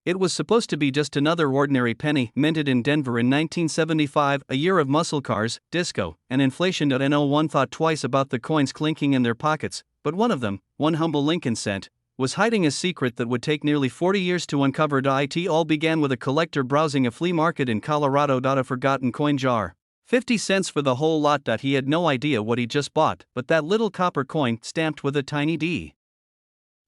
It was supposed to be just another ordinary penny minted in Denver in 1975, a year of muscle cars, disco, and inflation. No one thought twice about the coins clinking in their pockets, but one of them, one humble Lincoln cent, was hiding a secret that would take nearly 40 years to uncover. It all began with a collector browsing a flea market in Colorado. A forgotten coin jar. 50 cents for the whole lot. He had no idea what he just bought, but that little copper coin, stamped with a tiny D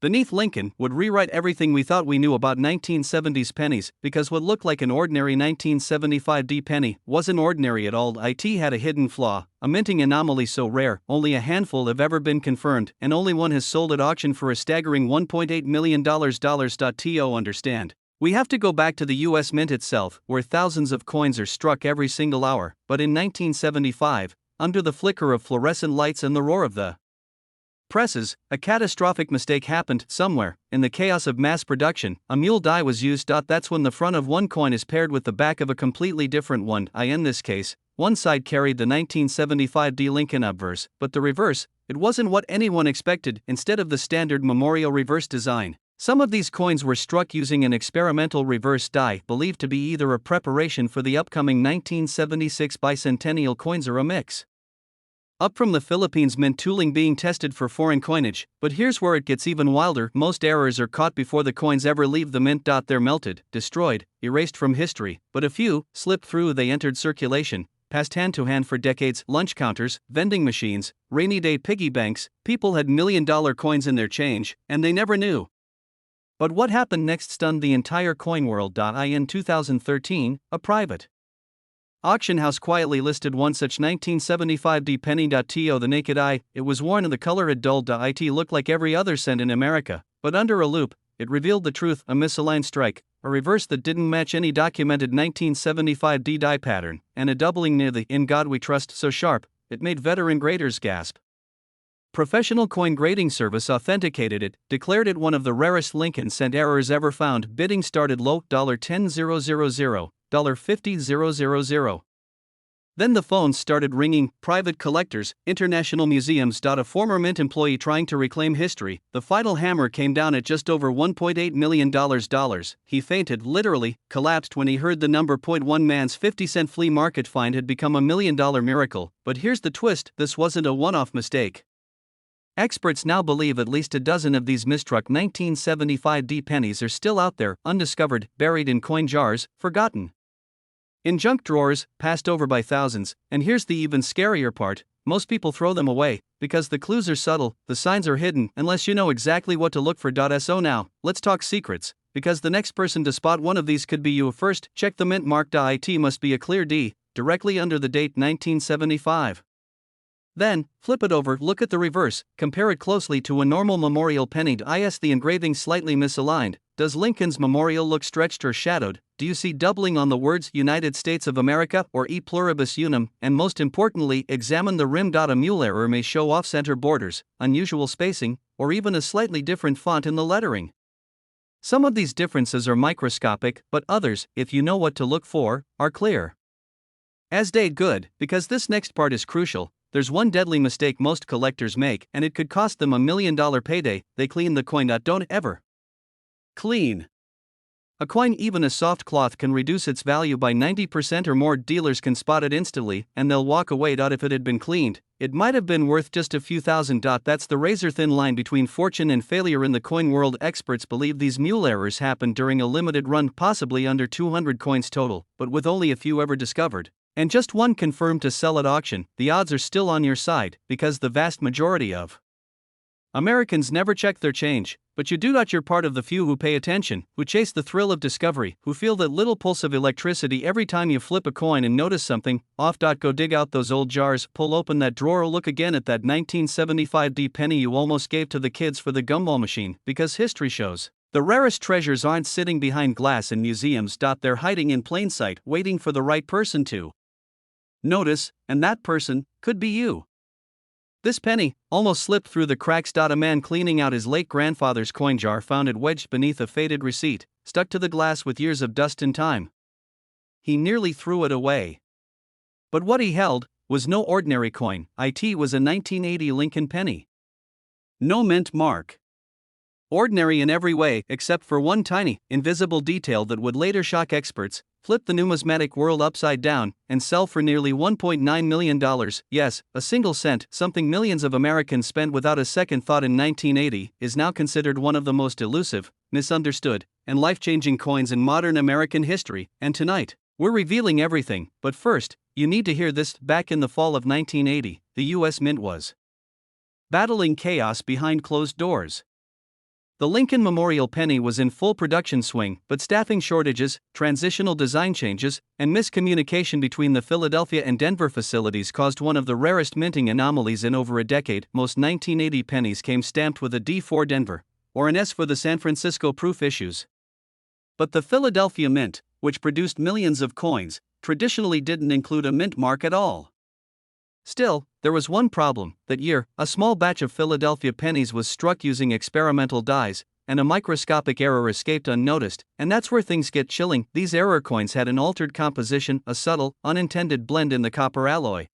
beneath Lincoln, would rewrite everything we thought we knew about 1970s pennies, because what looked like an ordinary 1975 D penny wasn't ordinary at all. It had a hidden flaw, a minting anomaly so rare, only a handful have ever been confirmed, and only one has sold at auction for a staggering $1.8 million. To understand, we have to go back to the US Mint itself, where thousands of coins are struck every single hour, but in 1975, under the flicker of fluorescent lights and the roar of the presses, a catastrophic mistake happened somewhere. In the chaos of mass production, a mule die was used. That's when the front of one coin is paired with the back of a completely different one. In this case, one side carried the 1975 D Lincoln obverse, but the reverse, it wasn't what anyone expected. Instead of the standard memorial reverse design, some of these coins were struck using an experimental reverse die, believed to be either a preparation for the upcoming 1976 bicentennial coins or a mix up from the Philippines mint tooling being tested for foreign coinage. But here's where it gets even wilder: most errors are caught before the coins ever leave the mint. They're melted, destroyed, erased from history, but a few slipped through. They entered circulation, passed hand to hand for decades. Lunch counters, vending machines, rainy day piggy banks, people had million-dollar coins in their change, and they never knew. But what happened next stunned the entire coin world. In 2013, a private auction house quietly listed one such 1975 D penny. To the naked eye, it was worn and the color had dulled. It looked like every other cent in America, but under a loupe, it revealed the truth: a misaligned strike, a reverse that didn't match any documented 1975 D die pattern, and a doubling near the "In God We Trust" so sharp, it made veteran graders gasp. Professional coin grading service authenticated it, declared it one of the rarest Lincoln cent errors ever found. Bidding started low, $10,000, $50,000. Then the phones started ringing. Private collectors, international museums. A former mint employee trying to reclaim history. The final hammer came down at just over $1.8 million. He fainted, literally collapsed, when he heard the number. One man's 50-cent flea market find had become a $1 million miracle. But here's the twist: this wasn't a one-off mistake. Experts now believe at least a dozen of these mistruck 1975 D pennies are still out there, undiscovered, buried in coin jars, forgotten in junk drawers, passed over by thousands. And here's the even scarier part: most people throw them away, because the clues are subtle, the signs are hidden, unless you know exactly what to look for. So now, let's talk secrets, because the next person to spot one of these could be you. First, check the mint mark. It must be a clear D, directly under the date 1975. Then, flip it over, look at the reverse, compare it closely to a normal memorial penny. Is the engraving slightly misaligned? Does Lincoln's memorial look stretched or shadowed? Do you see doubling on the words United States of America or E pluribus unum? And most importantly, examine the rim. A mule error may show off-center borders, unusual spacing, or even a slightly different font in the lettering. Some of these differences are microscopic, but others, if you know what to look for, are clear as day. Good, because this next part is crucial. There's one deadly mistake most collectors make, and it could cost them $1 million payday: they clean the coin. Don't ever clean a coin. Even a soft cloth can reduce its value by 90% or more. Dealers can spot it instantly, and they'll walk away. If it had been cleaned, it might have been worth just a few thousand. That's the razor-thin line between fortune and failure in the coin world. Experts believe these mule errors happened during a limited run, possibly under 200 coins total, but with only a few ever discovered, and just one confirmed to sell at auction. The odds are still on your side, because the vast majority of Americans never check their change, but you do. You're part of the few who pay attention, who chase the thrill of discovery, who feel that little pulse of electricity every time you flip a coin and notice something off. Go dig out those old jars, pull open that drawer, look again at that 1975 D penny you almost gave to the kids for the gumball machine, because history shows the rarest treasures aren't sitting behind glass in museums. They're hiding in plain sight, waiting for the right person to notice, and that person could be you. This penny almost slipped through the cracks. A man cleaning out his late grandfather's coin jar found it wedged beneath a faded receipt, stuck to the glass with years of dust and time. He nearly threw it away. But what he held was no ordinary coin. It was a 1980 Lincoln penny. No mint mark. Ordinary in every way except for one tiny, invisible detail that would later shock experts, flip the numismatic world upside down, and sell for nearly $1.9 million. Yes, a single cent, something millions of Americans spent without a second thought in 1980, is now considered one of the most elusive, misunderstood, and life-changing coins in modern American history. And tonight, we're revealing everything. But first, you need to hear this. Back in the fall of 1980, the U.S. Mint was battling chaos behind closed doors. The Lincoln Memorial penny was in full production swing, but staffing shortages, transitional design changes, and miscommunication between the Philadelphia and Denver facilities caused one of the rarest minting anomalies in over a decade. Most 1980 pennies came stamped with a D for Denver, or an S for the San Francisco proof issues. But the Philadelphia Mint, which produced millions of coins, traditionally didn't include a mint mark at all. Still, there was one problem. That year, a small batch of Philadelphia pennies was struck using experimental dyes, and a microscopic error escaped unnoticed, and that's where things get chilling. These error coins had an altered composition, a subtle, unintended blend in the copper alloy.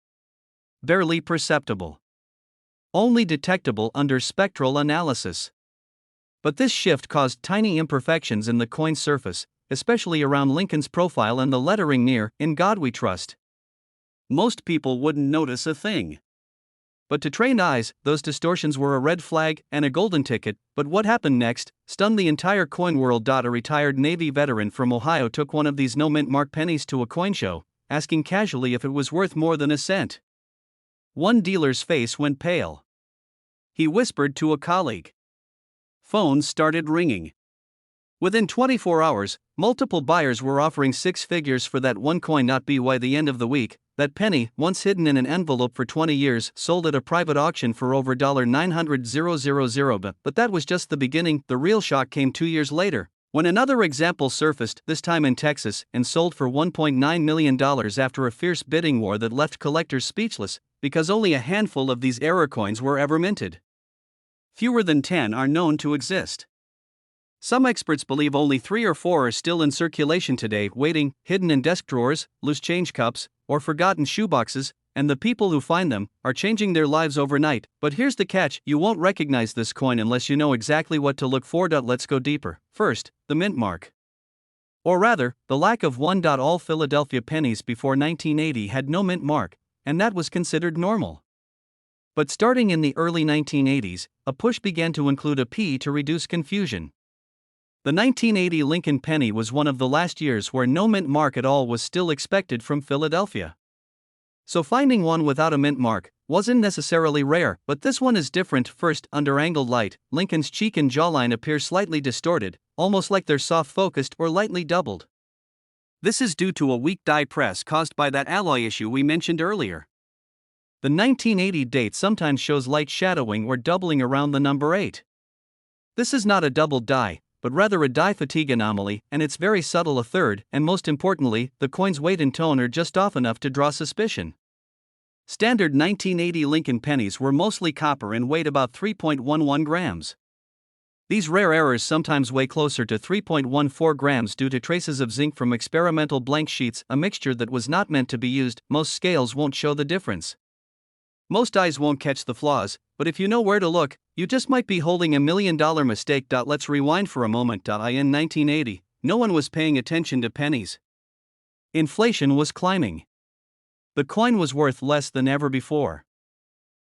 Barely perceptible. Only detectable under spectral analysis. But this shift caused tiny imperfections in the coin's surface, especially around Lincoln's profile and the lettering near, "In God We Trust." Most people wouldn't notice a thing. But to trained eyes, those distortions were a red flag and a golden ticket. But what happened next stunned the entire coin world. A retired Navy veteran from Ohio took one of these no-mint mark pennies to a coin show, asking casually if it was worth more than a cent. One dealer's face went pale. He whispered to a colleague. Phones started ringing. Within 24 hours, multiple buyers were offering six figures for that one coin. By the end of the week, that penny, once hidden in an envelope for 20 years, sold at a private auction for over $900,000. But that was just the beginning. The real shock came 2 years later, when another example surfaced, this time in Texas, and sold for $1.9 million after a fierce bidding war that left collectors speechless, because only a handful of these error coins were ever minted. Fewer than 10 are known to exist. Some experts believe only 3 or 4 are still in circulation today, waiting, hidden in desk drawers, loose change cups, or forgotten shoeboxes, and the people who find them are changing their lives overnight. But here's the catch: you won't recognize this coin unless you know exactly what to look for. Let's go deeper. First, the mint mark. Or rather, the lack of one. All Philadelphia pennies before 1980 had no mint mark, and that was considered normal. But starting in the early 1980s, a push began to include a P to reduce confusion. The 1980 Lincoln penny was one of the last years where no mint mark at all was still expected from Philadelphia. So finding one without a mint mark wasn't necessarily rare, but this one is different. First, under angled light, Lincoln's cheek and jawline appear slightly distorted, almost like they're soft-focused or lightly doubled. This is due to a weak die press caused by that alloy issue we mentioned earlier. The 1980 date sometimes shows light shadowing or doubling around the number 8. This is not a doubled die, but rather a die fatigue anomaly, and it's very subtle. A third, and most importantly, the coin's weight and tone are just off enough to draw suspicion. Standard 1980 Lincoln pennies were mostly copper and weighed about 3.11 grams. These rare errors sometimes weigh closer to 3.14 grams due to traces of zinc from experimental blank sheets, a mixture that was not meant to be used. Most scales won't show the difference. Most eyes won't catch the flaws, but if you know where to look, you just might be holding $1 million mistake. Let's rewind for a moment. In 1980, no one was paying attention to pennies. Inflation was climbing. The coin was worth less than ever before.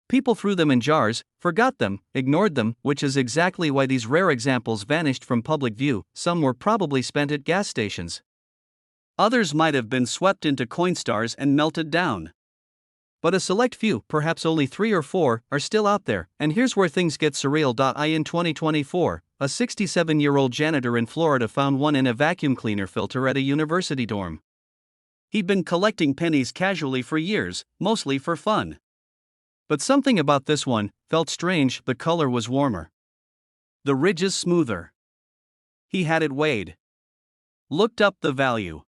People threw them in jars, forgot them, ignored them, which is exactly why these rare examples vanished from public view. Some were probably spent at gas stations. Others might have been swept into Coinstars and melted down. But a select few, perhaps only 3 or 4, are still out there, and here's where things get surreal. In 2024, a 67-year-old janitor in Florida found one in a vacuum cleaner filter at a university dorm. He'd been collecting pennies casually for years, mostly for fun. But something about this one felt strange. The color was warmer. The ridges smoother. He had it weighed. Looked up the value.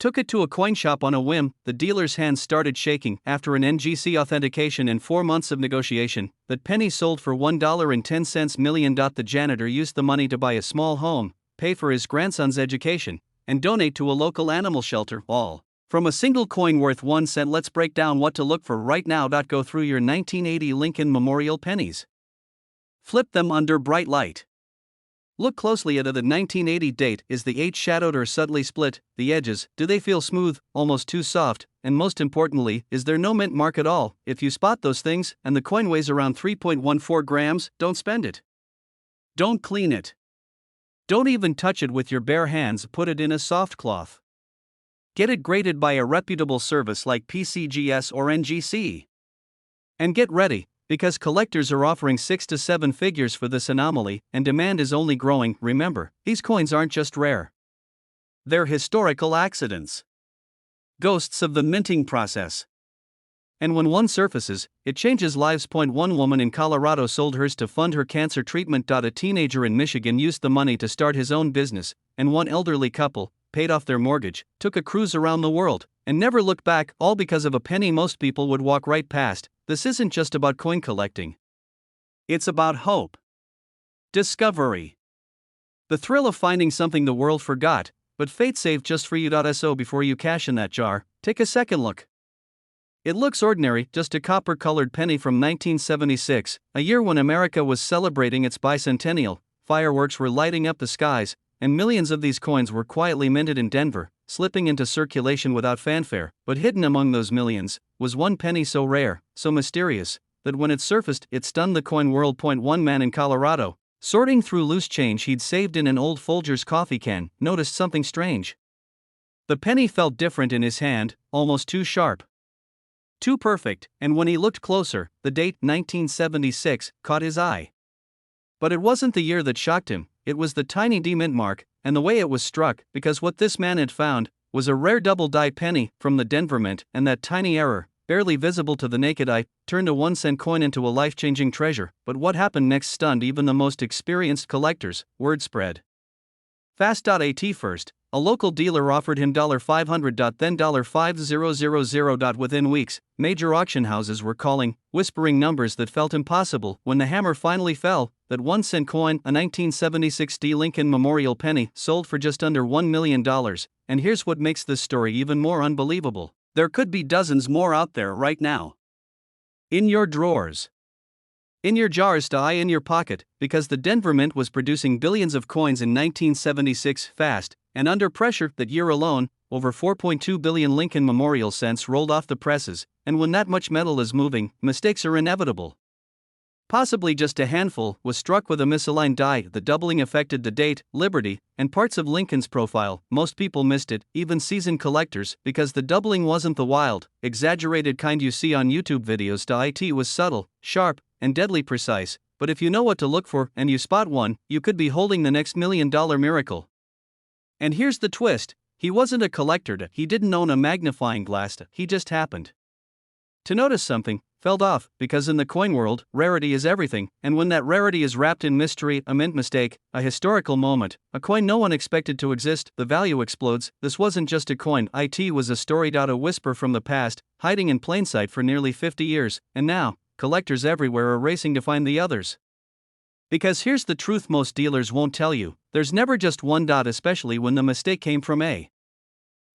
Took it to a coin shop on a whim. The dealer's hands started shaking. After an NGC authentication and 4 months of negotiation, that penny sold for $1.10 million. The janitor used the money to buy a small home, pay for his grandson's education, and donate to a local animal shelter, all from a single coin worth 1 cent. Let's break down what to look for right now. Go through your 1980 Lincoln Memorial pennies. Flip them under bright light. Look closely at the 1980 date. Is the H shadowed or subtly split? The edges, do they feel smooth, almost too soft? And most importantly, is there no mint mark at all? If you spot those things, and the coin weighs around 3.14 grams, don't spend it. Don't clean it. Don't even touch it with your bare hands, put it in a soft cloth. Get it graded by a reputable service like PCGS or NGC. And get ready, because collectors are offering 6 to 7 figures for this anomaly, and demand is only growing. Remember, these coins aren't just rare. They're historical accidents. Ghosts of the minting process. And when one surfaces, it changes lives. One woman in Colorado sold hers to fund her cancer treatment. A teenager in Michigan used the money to start his own business, and one elderly couple paid off their mortgage, took a cruise around the world, and never looked back, all because of a penny most people would walk right past. This isn't just about coin collecting. It's about hope. Discovery. The thrill of finding something the world forgot, but fate saved just for you. So before you cash in that jar, take a second look. It looks ordinary, just a copper-colored penny from 1976, a year when America was celebrating its bicentennial. Fireworks were lighting up the skies, and millions of these coins were quietly minted in Denver, slipping into circulation without fanfare. But hidden among those millions was one penny so rare, so mysterious, that when it surfaced, it stunned the coin world. One man in Colorado, sorting through loose change he'd saved in an old Folgers coffee can, noticed something strange. The penny felt different in his hand, almost too sharp. Too perfect, and when he looked closer, the date, 1976, caught his eye. But it wasn't the year that shocked him, it was the tiny D mint mark, and the way it was struck, because what this man had found was a rare double-die penny from the Denver Mint, and that tiny error, barely visible to the naked eye, turned a 1-cent coin into a life-changing treasure. But what happened next stunned even the most experienced collectors. Word spread fast. At first, a local dealer offered him $500, then $5,000. Within weeks, major auction houses were calling, whispering numbers that felt impossible. When the hammer finally fell, that 1-cent coin, a 1976 D. Lincoln Memorial penny, sold for just under $1 million. And here's what makes this story even more unbelievable. There could be dozens more out there right now. In your drawers. In your jars. In your pocket, because the Denver Mint was producing billions of coins in 1976 fast, and under pressure. That year alone, over 4.2 billion Lincoln Memorial cents rolled off the presses, and when that much metal is moving, mistakes are inevitable. Possibly just a handful was struck with a misaligned die. The doubling affected the date, Liberty, and parts of Lincoln's profile. Most people missed it, even seasoned collectors, because the doubling wasn't the wild, exaggerated kind you see on YouTube videos. It was subtle, sharp, and deadly precise, but if you know what to look for and you spot one, you could be holding the next $1 million miracle. And here's the twist, he wasn't a collector. He didn't own a magnifying glass. He just happened to notice something fell off, because in the coin world, rarity is everything, and when that rarity is wrapped in mystery, a mint mistake, a historical moment, a coin no one expected to exist, the value explodes. This wasn't just a coin, it was a story. A whisper from the past, hiding in plain sight for nearly 50 years, and now, collectors everywhere are racing to find the others. Because here's the truth most dealers won't tell you, there's never just one. Especially when the mistake came from a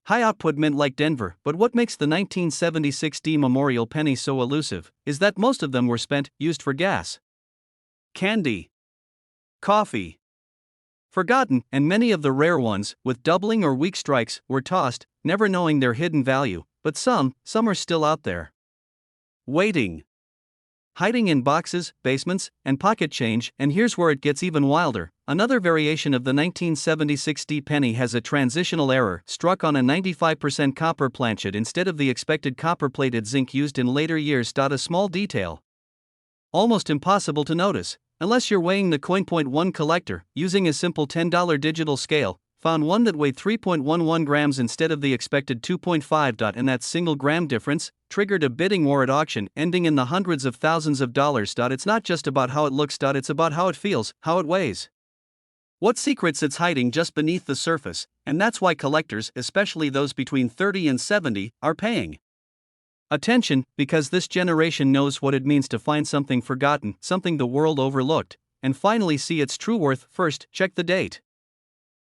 high-output mint like Denver. But what makes the 1976 D Memorial penny so elusive is that most of them were used for gas, candy, coffee, forgotten, and many of the rare ones, with doubling or weak strikes, were tossed, never knowing their hidden value. But some are still out there, waiting, hiding in boxes, basements, and pocket change. And here's where it gets even wilder. Another variation of the 1976 D penny has a transitional error, struck on a 95% copper planchet instead of the expected copper-plated zinc used in later years. A small detail, almost impossible to notice, unless you're weighing the coin. One collector, using a simple $10 digital scale, found one that weighed 3.11 grams instead of the expected 2.5. And that single gram difference triggered a bidding war at auction, ending in the hundreds of thousands of dollars. It's not just about how it looks. It's about how it feels, how it weighs, what secrets it's hiding just beneath the surface. And that's why collectors, especially those between 30 and 70, are paying attention, because this generation knows what it means to find something forgotten, something the world overlooked, and finally see its true worth. First, check the date.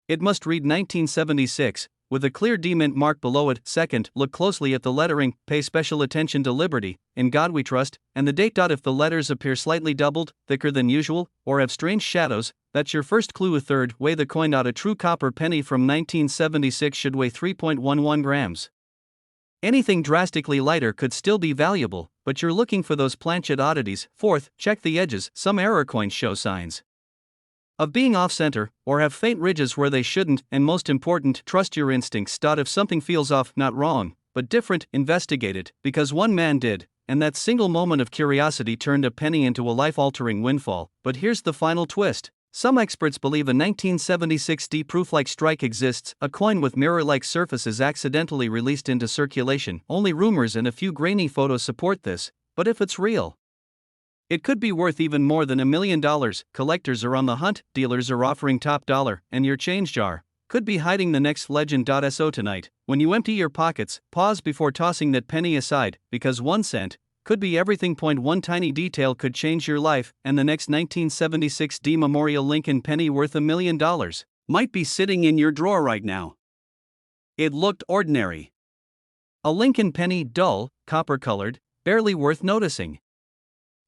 It must read 1976, with a clear D mint mark below it. Second, look closely at the lettering, pay special attention to Liberty, In God We Trust, and the date. If the letters appear slightly doubled, thicker than usual, or have strange shadows, that's your first clue. Third, weigh the coin. A true copper penny from 1976 should weigh 3.11 grams. Anything drastically lighter could still be valuable, but you're looking for those planchet oddities. Fourth, check the edges. Some error coins show signs of being off-center, or have faint ridges where they shouldn't. And most important, trust your instincts. If something feels off, not wrong, but different, investigate it, because one man did, and that single moment of curiosity turned a penny into a life-altering windfall. But here's the final twist. Some experts believe a 1976 D proof-like strike exists, a coin with mirror-like surfaces accidentally released into circulation. Only rumors and a few grainy photos support this, but if it's real, it could be worth even more than $1 million. Collectors are on the hunt, dealers are offering top dollar, and your change jar could be hiding the next legend. So tonight, when you empty your pockets, pause before tossing that penny aside, because 1 cent could be everything. One tiny detail could change your life, and the next 1976 D Memorial Lincoln penny worth $1 million might be sitting in your drawer right now. It looked ordinary. A Lincoln penny, dull, copper-colored, barely worth noticing.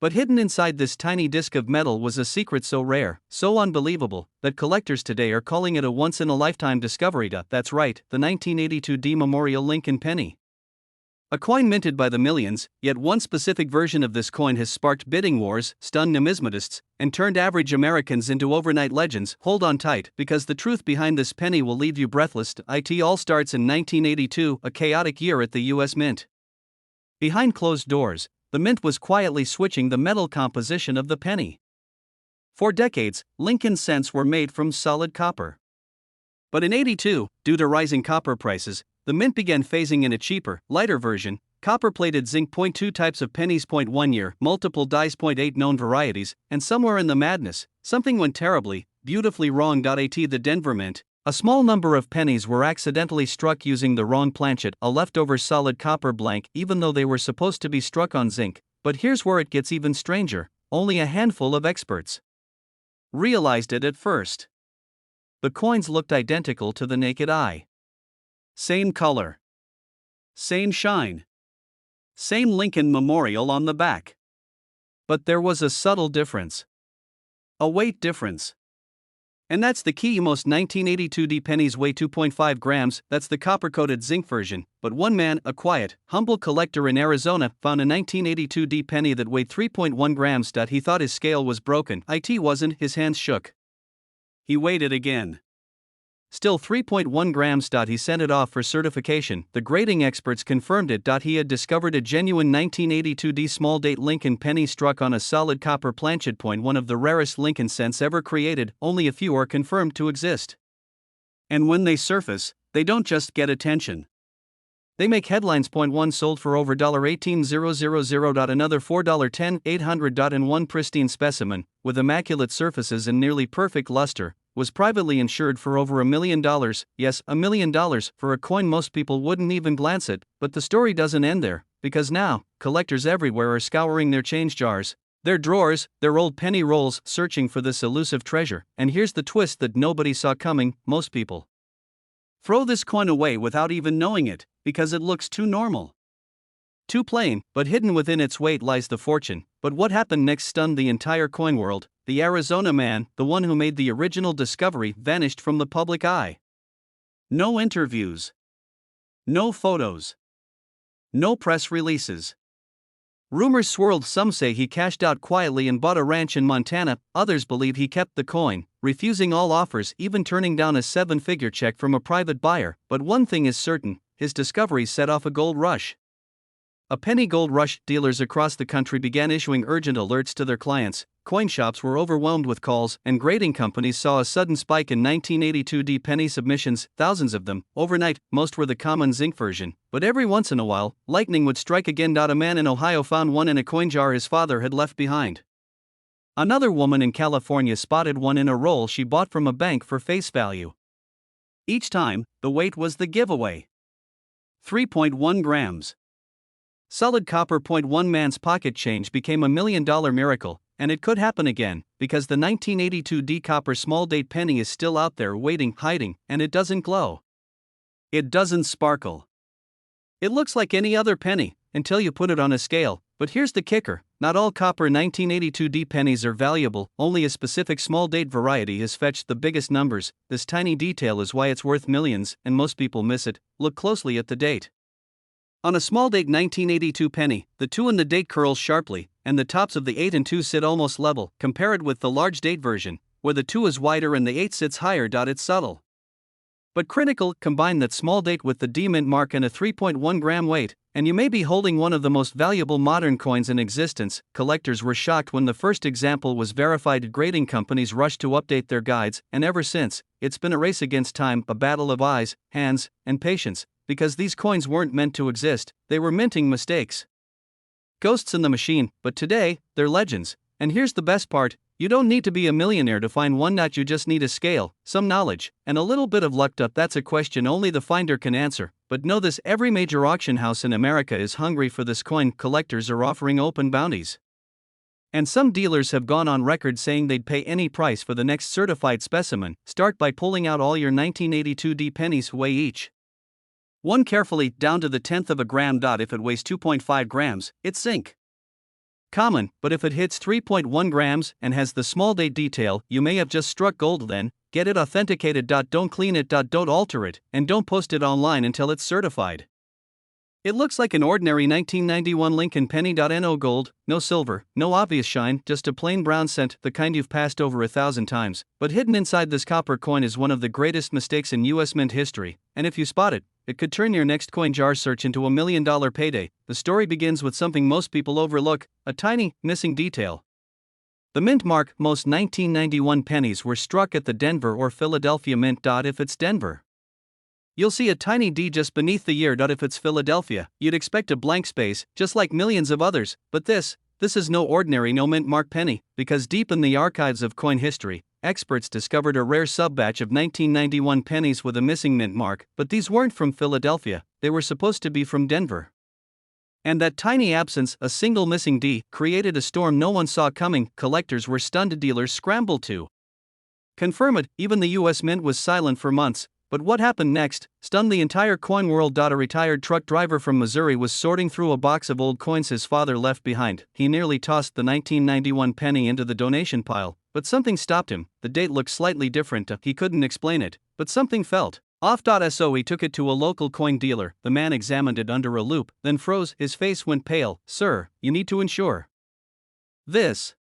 But hidden inside this tiny disc of metal was a secret so rare, so unbelievable, that collectors today are calling it a once-in-a-lifetime discovery. That's right, the 1982 D Memorial Lincoln penny. A coin minted by the millions, yet one specific version of this coin has sparked bidding wars, stunned numismatists, and turned average Americans into overnight legends. Hold on tight, because the truth behind this penny will leave you breathless. It all starts in 1982, a chaotic year at the U.S. Mint. Behind closed doors, the Mint was quietly switching the metal composition of the penny. For decades, Lincoln cents were made from solid copper. But in '82, due to rising copper prices, the Mint began phasing in a cheaper, lighter version, copper-plated zinc. 2 types of pennies. 1 year, multiple dies. 8 known varieties, and somewhere in the madness, something went terribly, beautifully wrong. At the Denver Mint, a small number of pennies were accidentally struck using the wrong planchet, a leftover solid copper blank, even though they were supposed to be struck on zinc. But here's where it gets even stranger. Only a handful of experts realized it at first. The coins looked identical to the naked eye. Same color, same shine, same Lincoln Memorial on the back. But there was a subtle difference. A weight difference. And that's the key. Most 1982 D pennies weigh 2.5 grams, that's the copper-coated zinc version, but one man, a quiet, humble collector in Arizona, found a 1982 D penny that weighed 3.1 grams. He thought his scale was broken. It wasn't, his hands shook. He weighed it again. Still 3.1 grams. He sent it off for certification. The grading experts confirmed it. He had discovered a genuine 1982 D small date Lincoln penny struck on a solid copper planchet. One of the rarest Lincoln cents ever created, only a few are confirmed to exist. And when they surface, they don't just get attention. They make headlines. One sold for over $18,000. Another $4.10, $800. And one pristine specimen, with immaculate surfaces and nearly perfect luster, was privately insured for over $1 million. Yes, $1 million for a coin most people wouldn't even glance at. But the story doesn't end there, because now, collectors everywhere are scouring their change jars, their drawers, their old penny rolls, searching for this elusive treasure. And here's the twist that nobody saw coming: most people throw this coin away without even knowing it, because it looks too normal, too plain. But hidden within its weight lies the fortune. But what happened next stunned the entire coin world. The Arizona man, the one who made the original discovery, vanished from the public eye. No interviews, no photos, no press releases. Rumors swirled. Some say he cashed out quietly and bought a ranch in Montana. Others believe he kept the coin, refusing all offers, even turning down a 7-figure check from a private buyer. But one thing is certain: his discovery set off a gold rush. A penny gold rush. Dealers across the country began issuing urgent alerts to their clients. Coin shops were overwhelmed with calls, and grading companies saw a sudden spike in 1982 D penny submissions, thousands of them, overnight. Most were the common zinc version, but every once in a while, lightning would strike again. A man in Ohio found one in a coin jar his father had left behind. Another woman in California spotted one in a roll she bought from a bank for face value. Each time, the weight was the giveaway. 3.1 grams. Solid copper. One man's pocket change became $1 million miracle, and it could happen again, because the 1982 D copper small date penny is still out there waiting, hiding, and it doesn't glow. It doesn't sparkle. It looks like any other penny, until you put it on a scale, but here's the kicker. Not all copper 1982D pennies are valuable, only a specific small date variety has fetched the biggest numbers. This tiny detail is why it's worth millions, and most people miss it. Look closely at the date. On a small date 1982 penny, the 2 in the date curls sharply, and the tops of the 8 and 2 sit almost level. Compare it with the large date version, where the 2 is wider and the 8 sits higher. It's subtle, but critical. Combine that small date with the D mint mark and a 3.1 gram weight, and you may be holding one of the most valuable modern coins in existence. Collectors were shocked when the first example was verified. Grading companies rushed to update their guides, and ever since, it's been a race against time, a battle of eyes, hands, and patience, because these coins weren't meant to exist, they were minting mistakes. Ghosts in the machine, but today, they're legends. And here's the best part. You don't need to be a millionaire to find one. You just need a scale, some knowledge, and a little bit of luck. That's a question only the finder can answer. But know this: every major auction house in America is hungry for this coin. Collectors are offering open bounties. And some dealers have gone on record saying they'd pay any price for the next certified specimen. Start by pulling out all your 1982D pennies. Weigh each one carefully, down to the 1/10 of a gram. If it weighs 2.5 grams, it's zinc. Common, but if it hits 3.1 grams and has the small date detail, you may have just struck gold. Then, get it authenticated. Don't clean it. Don't alter it, and don't post it online until it's certified. It looks like an ordinary 1991 Lincoln penny. No gold, no silver, no obvious shine, just a plain brown cent, the kind you've passed over 1,000 times. But hidden inside this copper coin is one of the greatest mistakes in US mint history, and if you spot it, it could turn your next coin jar search into $1 million payday. The story begins with something most people overlook: a tiny, missing detail. The mint mark. Most 1991 pennies were struck at the Denver or Philadelphia mint. If it's Denver, you'll see a tiny D just beneath the year. If it's Philadelphia, you'd expect a blank space, just like millions of others. But this is no ordinary no mint mark penny, because deep in the archives of coin history, experts discovered a rare sub-batch of 1991 pennies with a missing mint mark. But these weren't from Philadelphia, they were supposed to be from Denver. And that tiny absence, a single missing D, created a storm no one saw coming. Collectors were stunned. Dealers scrambled to confirm it. Even the US Mint was silent for months. But what happened next stunned the entire coin world. A retired truck driver from Missouri was sorting through a box of old coins his father left behind. He nearly tossed the 1991 penny into the donation pile, but something stopped him. The date looked slightly different. He couldn't explain it, but something felt off. So he took it to a local coin dealer. The man examined it under a loupe, then froze. His face went pale. "Sir, you need to insure this."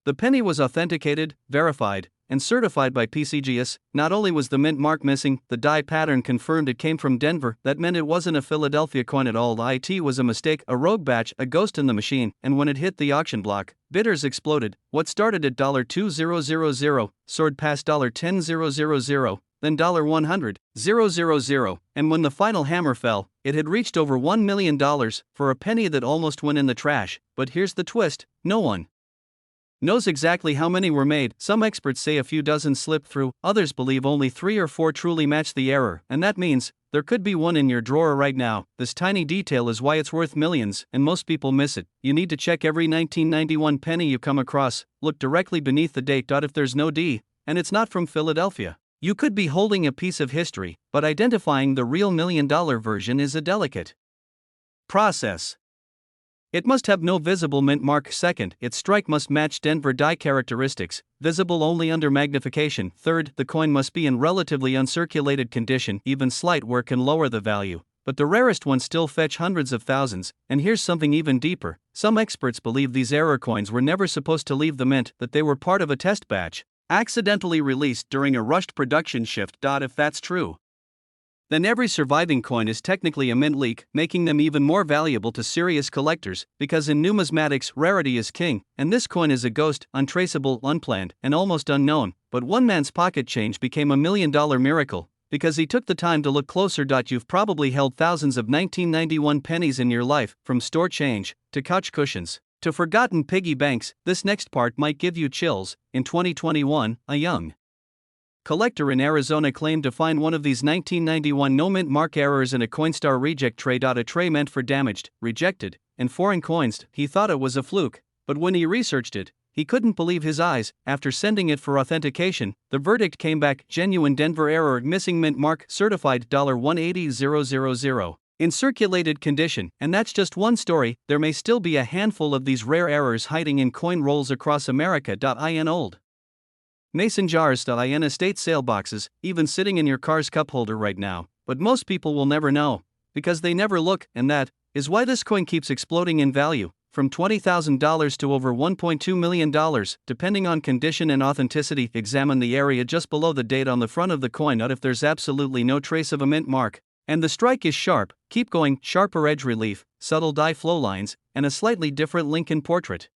The penny was authenticated, verified, and certified by PCGS. Not only was the mint mark missing, the die pattern confirmed it came from Denver. That meant it wasn't a Philadelphia coin at all. It was a mistake, a rogue batch, a ghost in the machine. And when it hit the auction block, bidders exploded. What started at $2,000 soared past $10,000, then $100,000, and when the final hammer fell, it had reached over $1 million for a penny that almost went in the trash. But here's the twist: no one knows exactly how many were made. Some experts say a few dozen slipped through, others believe only 3 or 4 truly match the error, and that means there could be one in your drawer right now. This tiny detail is why it's worth millions, and most people miss it. You need to check every 1991 penny you come across. Look directly beneath the date. If there's no D, and it's not from Philadelphia, you could be holding a piece of history, but identifying the real $1 million version is a delicate process. It must have no visible mint mark. Second, its strike must match Denver die characteristics, visible only under magnification. Third, the coin must be in relatively uncirculated condition. Even slight wear can lower the value, but the rarest ones still fetch hundreds of thousands. And here's something even deeper: some experts believe these error coins were never supposed to leave the mint, that they were part of a test batch, accidentally released during a rushed production shift. If that's true, then every surviving coin is technically a mint leak, making them even more valuable to serious collectors, because in numismatics, rarity is king, and this coin is a ghost, untraceable, unplanned, and almost unknown. But one man's pocket change became $1 million miracle, because he took the time to look closer. You've probably held thousands of 1991 pennies in your life, from store change, to couch cushions, to forgotten piggy banks. This next part might give you chills. In 2021, a young collector in Arizona claimed to find one of these 1991 no mint mark errors in a Coinstar reject tray. A tray meant for damaged, rejected, and foreign coins. He thought it was a fluke, but when he researched it, He couldn't believe his eyes. After sending it for authentication, the verdict came back: genuine Denver error, missing mint mark, certified $180,000. In circulated condition. And that's just one story. There may still be a handful of these rare errors hiding in coin rolls across America. In old mason jars. In estate sale boxes, even sitting in your car's cup holder right now. But most people will never know, because they never look, and that is why this coin keeps exploding in value, from $20,000 to over $1.2 million, depending on condition and authenticity. Examine the area just below the date on the front of the coin. If there's absolutely no trace of a mint mark, and the strike is sharp, keep going. Sharper edge relief, subtle die flow lines, and a slightly different Lincoln portrait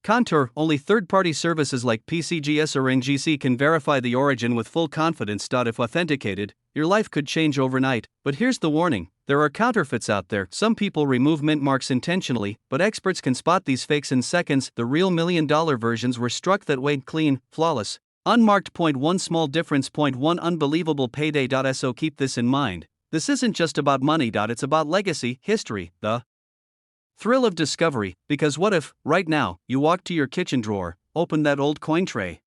contour. Only third-party services like PCGS or NGC can verify the origin with full confidence. If authenticated, your life could change overnight. But here's the warning: there are counterfeits out there. Some people remove mint marks intentionally, but experts can spot these fakes in seconds. The real $1,000,000 versions were struck that way: clean, flawless, unmarked. 0.1 small difference, 0.1 unbelievable payday. So keep this in mind. This isn't just about money. It's about legacy, history, the thrill of discovery. Because what if, right now, you walked to your kitchen drawer, opened that old coin tray?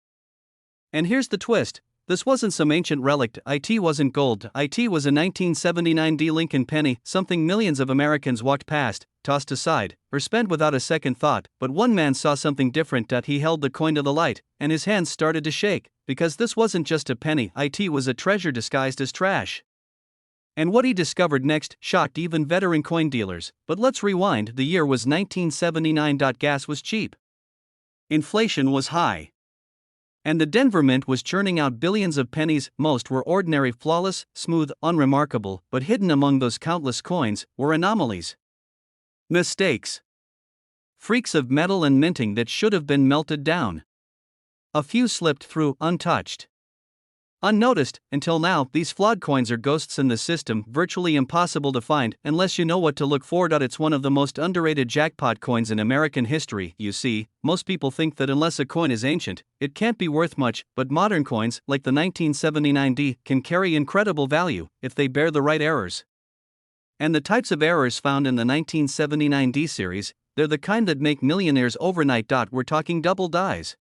And here's the twist: this wasn't some ancient relic. It wasn't gold. It was a 1979 Lincoln penny, something millions of Americans walked past, tossed aside, or spent without a second thought. But one man saw something different. He held the coin to the light, and his hands started to shake, because this wasn't just a penny. It was a treasure disguised as trash. And what he discovered next shocked even veteran coin dealers. But let's rewind. The year was 1979. Gas was cheap. Inflation was high. And the Denver Mint was churning out billions of pennies. Most were ordinary, flawless, smooth, unremarkable, but hidden among those countless coins were anomalies. Mistakes. Freaks of metal and minting that should have been melted down. A few slipped through untouched, unnoticed. Until now, these flawed coins are ghosts in the system, virtually impossible to find unless you know what to look for. It's one of the most underrated jackpot coins in American history. You see, most people think that unless a coin is ancient, it can't be worth much, but modern coins, like the 1979 can carry incredible value if they bear the right errors. And the types of errors found in the 1979 series, they're the kind that make millionaires overnight. We're talking double dies,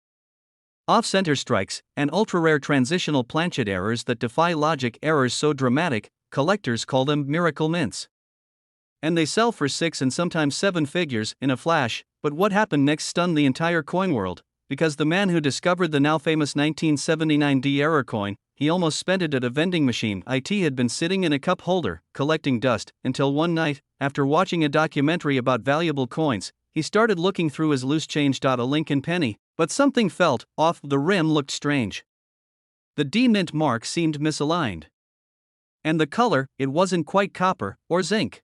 off-center strikes, and ultra-rare transitional planchet errors that defy logic. Errors so dramatic, collectors call them miracle mints. And they sell for 6 and sometimes 7 figures in a flash. But what happened next stunned the entire coin world, because the man who discovered the now famous 1979 error coin, he almost spent it at a vending machine. It had been sitting in a cup holder, collecting dust, until one night, after watching a documentary about valuable coins, he started looking through his loose change. A Lincoln penny. But something felt off. The rim looked strange. The mint mark seemed misaligned. And the color, it wasn't quite copper or zinc.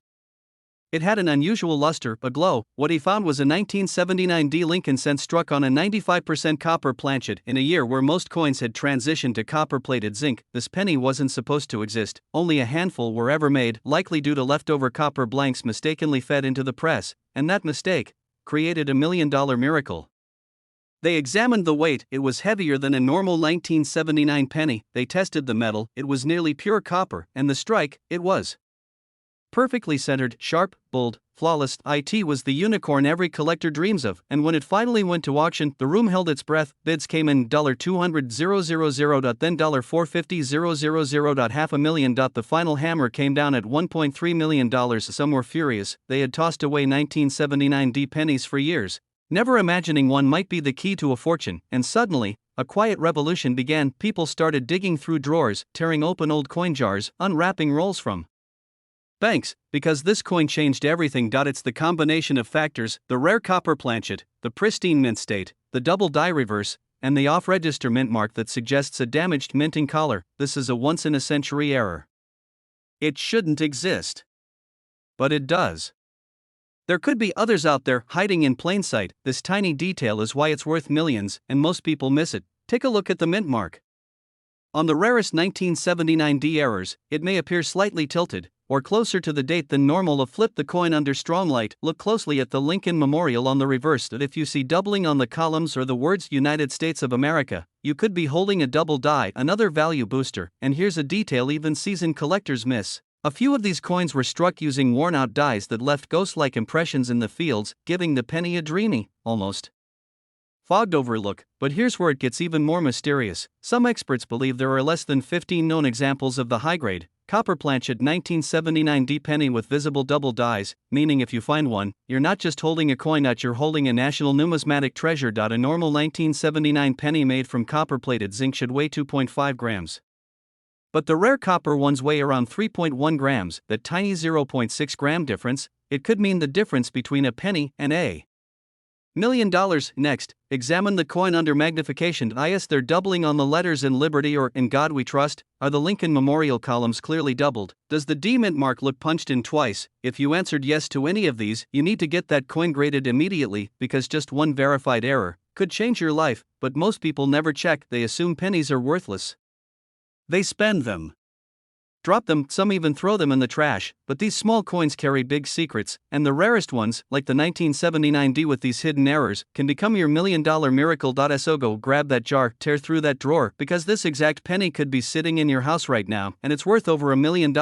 It had an unusual luster, a glow. What he found was a 1979 Lincoln cent struck on a 95% copper planchet. In a year where most coins had transitioned to copper-plated zinc, this penny wasn't supposed to exist. Only a handful were ever made, likely due to leftover copper blanks mistakenly fed into the press, and that mistake created a $1 million miracle. They examined the weight. It was heavier than a normal 1979 penny. They tested the metal. It was nearly pure copper, and the strike, it was perfectly centered, sharp, bold, flawless. It was the unicorn every collector dreams of. And when it finally went to auction, the room held its breath. Bids came in $200,000, then $450,000, $500,000. The final hammer came down at $1.3 million. Some were furious. They had tossed away 1979 pennies for years, never imagining one might be the key to a fortune. And suddenly, a quiet revolution began. People started digging through drawers, tearing open old coin jars, unwrapping rolls from banks, because this coin changed everything. It's the combination of factors: the rare copper planchet, the pristine mint state, the double die reverse, and the off-register mint mark that suggests a damaged minting collar. This is a once-in-a-century error. It shouldn't exist. But it does. There could be others out there, hiding in plain sight. This tiny detail is why it's worth millions, and most people miss it. Take a look at the mint mark. On the rarest 1979 errors, it may appear slightly tilted, or closer to the date than normal. Flip the coin under strong light. Look closely at the Lincoln Memorial on the reverse. If you see doubling on the columns or the words United States of America, you could be holding a double die, another value booster. And here's a detail even seasoned collectors miss. A few of these coins were struck using worn-out dies that left ghost-like impressions in the fields, giving the penny a dreamy, almost fogged over look, but here's where it gets even more mysterious. Some experts believe there are less than 15 known examples of the high-grade, copper planchet 1979 D penny with visible double dies, meaning if you find one, you're not just holding a coin, you're holding a national numismatic treasure. A normal 1979 penny made from copper-plated zinc should weigh 2.5 grams. But the rare copper ones weigh around 3.1 grams, that tiny 0.6 gram difference, it could mean the difference between a penny and $1 million. Next, examine the coin under magnification. Yes, they're doubling on the letters in Liberty or In God We Trust. Are the Lincoln Memorial columns clearly doubled? Does the D mint mark look punched in twice? If you answered yes to any of these, you need to get that coin graded immediately, because just one verified error could change your life. But most people never check, they assume pennies are worthless. They spend them, drop them, some even throw them in the trash. But these small coins carry big secrets, and the rarest ones, like the 1979 D with these hidden errors, can become your $1 million miracle. So go grab that jar, tear through that drawer, because this exact penny could be sitting in your house right now, and it's worth over $1 million.